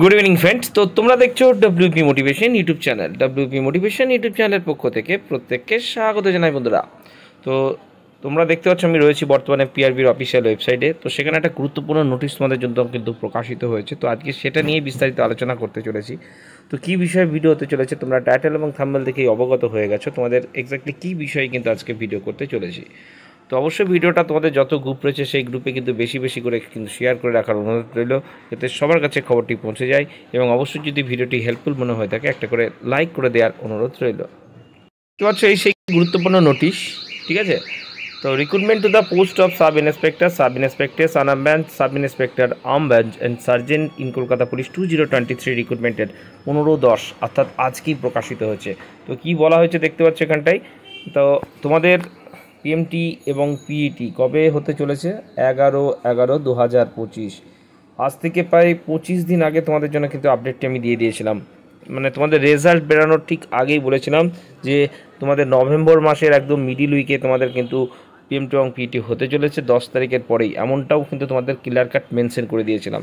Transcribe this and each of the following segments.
Good evening friends. তো তোমরা দেখছো WP motivation YouTube channel. WP motivation YouTube চ্যানেলের পক্ষ থেকে প্রত্যেককে স্বাগত জানাই বন্ধুরা। তো তোমরা দেখতে পাচ্ছ আমি রয়েছি বর্তমানে পিআরবির অফিসিয়াল ওয়েবসাইটে। তো সেখানে একটা গুরুত্বপূর্ণ নোটিশ তোমাদের জন্য কিন্তু প্রকাশিত হয়েছে। তো আজকে সেটা নিয়ে বিস্তারিত আলোচনা করতে চলেছি। তো কী বিষয়ে ভিডিও হতে চলেছে তোমরা টাইটেল এবং থাম্বনেল দেখেই অবগত হয়ে গেছো তোমাদের এক্স্যাক্টলি কী বিষয়ে কিন্তু আজকে ভিডিও করতে চলেছি। তো অবশ্যই ভিডিওটা তোমাদের যত গ্রুপ রয়েছে সেই গ্রুপে কিন্তু বেশি বেশি করে কিন্তু শেয়ার করে রাখার অনুরোধ রইল, যাতে সবার কাছে খবরটি পৌঁছে যায়। এবং অবশ্যই যদি ভিডিওটি হেল্পফুল মনে হয়ে থাকে একটা করে লাইক করে দেওয়ার অনুরোধ রইল। কি হচ্ছে এই সেই গুরুত্বপূর্ণ নোটিশ, ঠিক আছে? তো recruitment to the post of sub inspector Anam branch, sub inspector arm branch and sergeant in Kolkata police 2023 রিক্রুটমেন্টের 15/10 অর্থাৎ আজকেই প্রকাশিত হয়েছে। তো কি বলা হয়েছে দেখতে পাচ্ছ এখানটায়। তো তোমাদের পিএমটি এবং পিইটি কবে হতে চলেছে? 11/11/2025। আজ থেকে প্রায় 25 দিন আগে তোমাদের জন্য কিন্তু আপডেটটি আমি দিয়ে দিয়েছিলাম। মানে তোমাদের রেজাল্ট বেরানোর ঠিক আগেই বলেছিলাম যে তোমাদের নভেম্বর মাসের একদম মিডিল উইকে তোমাদের কিন্তু পিএমটি এবং পিইটি হতে চলেছে 10 তারিখের পরেই। এমনটাও কিন্তু তোমাদের ক্লিয়ার কাট মেনশন করে দিয়েছিলাম,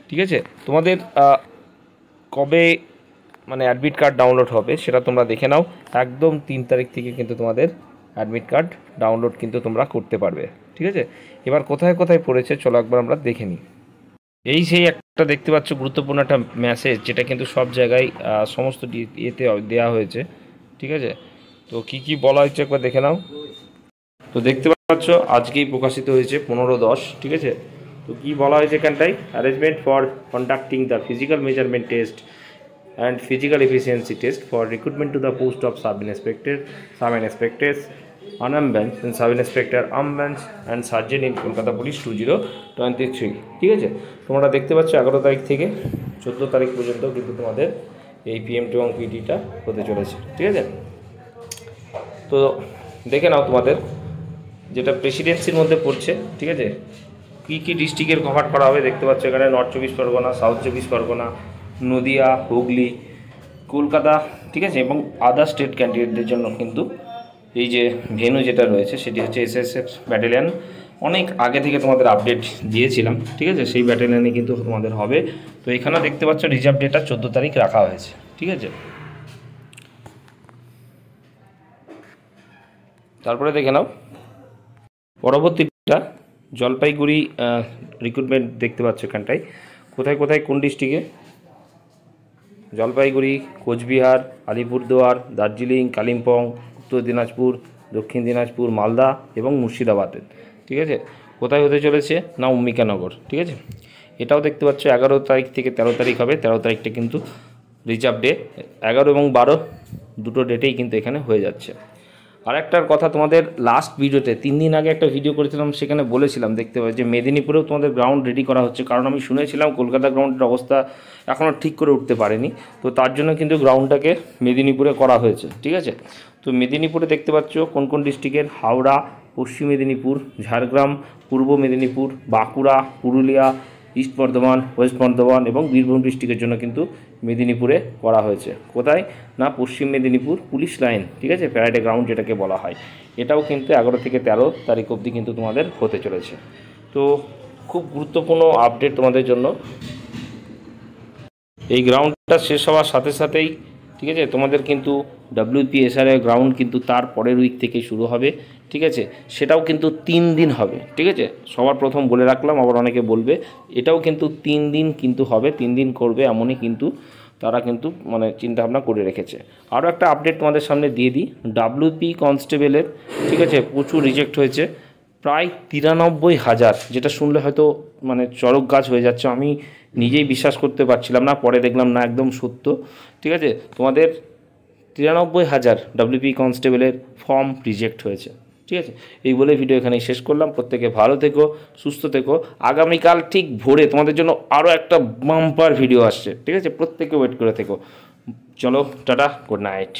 ঠিক আছে? তোমাদের কবে মানে অ্যাডমিট কার্ড ডাউনলোড হবে সেটা তোমরা দেখে নাও। একদম 3 তারিখ থেকে কিন্তু তোমাদের অ্যাডমিট কার্ড ডাউনলোড কিন্তু তোমরা করতে পারবে, ঠিক আছে? এবার কোথায় কোথায় পড়েছে চলো একবার আমরা দেখে নিই। এই সেই একটা দেখতে পাচ্ছ গুরুত্বপূর্ণ একটা মেসেজ, যেটা কিন্তু সব জায়গায় সমস্ত ইয়েতে দেওয়া হয়েছে, ঠিক আছে? তো কি কি বলা হয়েছে একবার দেখে নাও। তো দেখতে পাচ্ছ আজকেই প্রকাশিত হয়েছে 15/10, ঠিক আছে? তো কি বলা হয়েছে এখানটায়? Arrangement for conducting the physical measurement test and physical efficiency test for recruitment to the post of sub inspectors, Anam Bench and sub inspector Arm Bench and sergeant in Kolkata Police 2023, ঠিক আছে? তোমরা দেখতে পাচ্ছ 11 তারিখ থেকে 14 তারিখ পর্যন্ত কিন্তু তোমাদের এই পিএমটি এবং পিটিটা হতে চলেছে, ঠিক আছে? তো দেখে নাও তোমাদের যেটা প্রেসিডেন্সির মধ্যে পড়ছে, ঠিক আছে? কী কী ডিস্ট্রিক্টের কভার করা হবে দেখতে পাচ্ছ এখানে। নর্থ 24 পরগনা, সাউথ 24 পরগনা, নদিয়া, হুগলি, কলকাতা, ঠিক আছে? এবং আদার স্টেট ক্যান্ডিডেটদের জন্য কিন্তু এই যে ভেন্যু যেটা রয়েছে সেটি হচ্ছে এসএসএফ ব্যাটালিয়ান। অনেক আগে থেকে তোমাদের আপডেট দিয়েছিলাম, ঠিক আছে? সেই ব্যাটালিয়ানে কিন্তু তোমাদের হবে। তো এখানে দেখতে পাচ্ছ রিজার্ভ ডেটটা 14 তারিখ রাখা হয়েছে, ঠিক আছে? তারপরে দেখে নাও পরবর্তীটা জলপাইগুড়ি রিক্রুটমেন্ট দেখতে পাচ্ছ এখানটায়। কোথায় কোথায় কোন ডিস্ট্রিক্টে? জলপাইগুড়ি, কোচবিহার, আলিপুরদুয়ার, দার্জিলিং, কালিম্পং, উত্তর দিনাজপুর, দক্ষিণ দিনাজপুর, মালদা এবং মুর্শিদাবাদের, ঠিক আছে? কোথায় হতে চলেছে? না অম্বিকানগর, ঠিক আছে? এটাও দেখতে পাচ্ছ 11 তারিখ থেকে 13 তারিখ হবে। 13 তারিখটা কিন্তু রিজার্ভ ডে। 11 এবং 12 দুটো ডেটেই কিন্তু এখানে হয়ে যাচ্ছে। আর একটার কথা, তোমাদের লাস্ট ভিডিওতে 3 দিন আগে একটা ভিডিও করেছিলাম, সেখানে বলেছিলাম দেখতে পাচ্ছি যে মেদিনীপুরেও তোমাদের গ্রাউন্ড রেডি করা হচ্ছে। কারণ আমি শুনেছিলাম কলকাতা গ্রাউন্ডের অবস্থা এখনও ঠিক করে উঠতে পারেনি। তো তার জন্য কিন্তু গ্রাউন্ডটাকে মেদিনীপুরে করা হয়েছে, ঠিক আছে? তো মেদিনীপুরে দেখতে পাচ্ছ কোন কোন ডিস্ট্রিক্টের: হাওড়া, পশ্চিম মেদিনীপুর, ঝাড়গ্রাম, পূর্ব মেদিনীপুর, বাঁকুড়া, পুরুলিয়া, ইস্ট বর্ধমান, ওয়েস্ট বর্ধমান এবং বীরভূম ডিস্ট্রিক্টের জন্য কিন্তু মেদিনীপুরে করা হয়েছে। কোথায়? না পশ্চিম মেদিনীপুর পুলিশ লাইন, ঠিক আছে? প্যারেডে গ্রাউন্ড যেটাকে বলা হয়। এটাও কিন্তু 11 থেকে 13 তারিখ অবধি কিন্তু তোমাদের হতে চলেছে। তো খুব গুরুত্বপূর্ণ আপডেট তোমাদের জন্য। এই গ্রাউন্ডটা শেষ হওয়ার সাথে সাথেই, ঠিক আছে, তোমাদের কিন্তু WPSR গ্রাউন্ড কিন্তু তার পরের উইক থেকে শুরু হবে, ঠিক আছে? সেটাও কিন্তু 3 দিন হবে, ঠিক আছে? সবার প্রথম বলে রাখলাম, আবার অনেকে বলবে, এটাও কিন্তু 3 দিন কিন্তু হবে। 3 দিন করবে এমনই কিন্তু তারা কিন্তু মানে চিন্তাভাবনা করে রেখেছে। আরও একটা আপডেট তোমাদের সামনে দিয়ে দিই। WP কনস্টেবলের, ঠিক আছে, প্রচুর রিজেক্ট হয়েছে, প্রায় 93,000, যেটা শুনলে হয়তো মানে চড়ক গাছ হয়ে যাচ্ছে। আমি নিজেই বিশ্বাস করতে পারছিলাম না, পরে দেখলাম না একদম সত্য, ঠিক আছে? তোমাদের 93,000 WP কনস্টেবলের ফর্ম রিজেক্ট হয়েছে, ঠিক আছে? এই বলে ভিডিও এখানেই শেষ করলাম। প্রত্যেকে ভালো থেকো, সুস্থ থেকো। আগামীকাল ঠিক ভোরে তোমাদের জন্য আরও একটা বাম্পার ভিডিও আসছে, ঠিক আছে? প্রত্যেকে ওয়েট করে থেকো। চলো টাটা, গুড নাইট।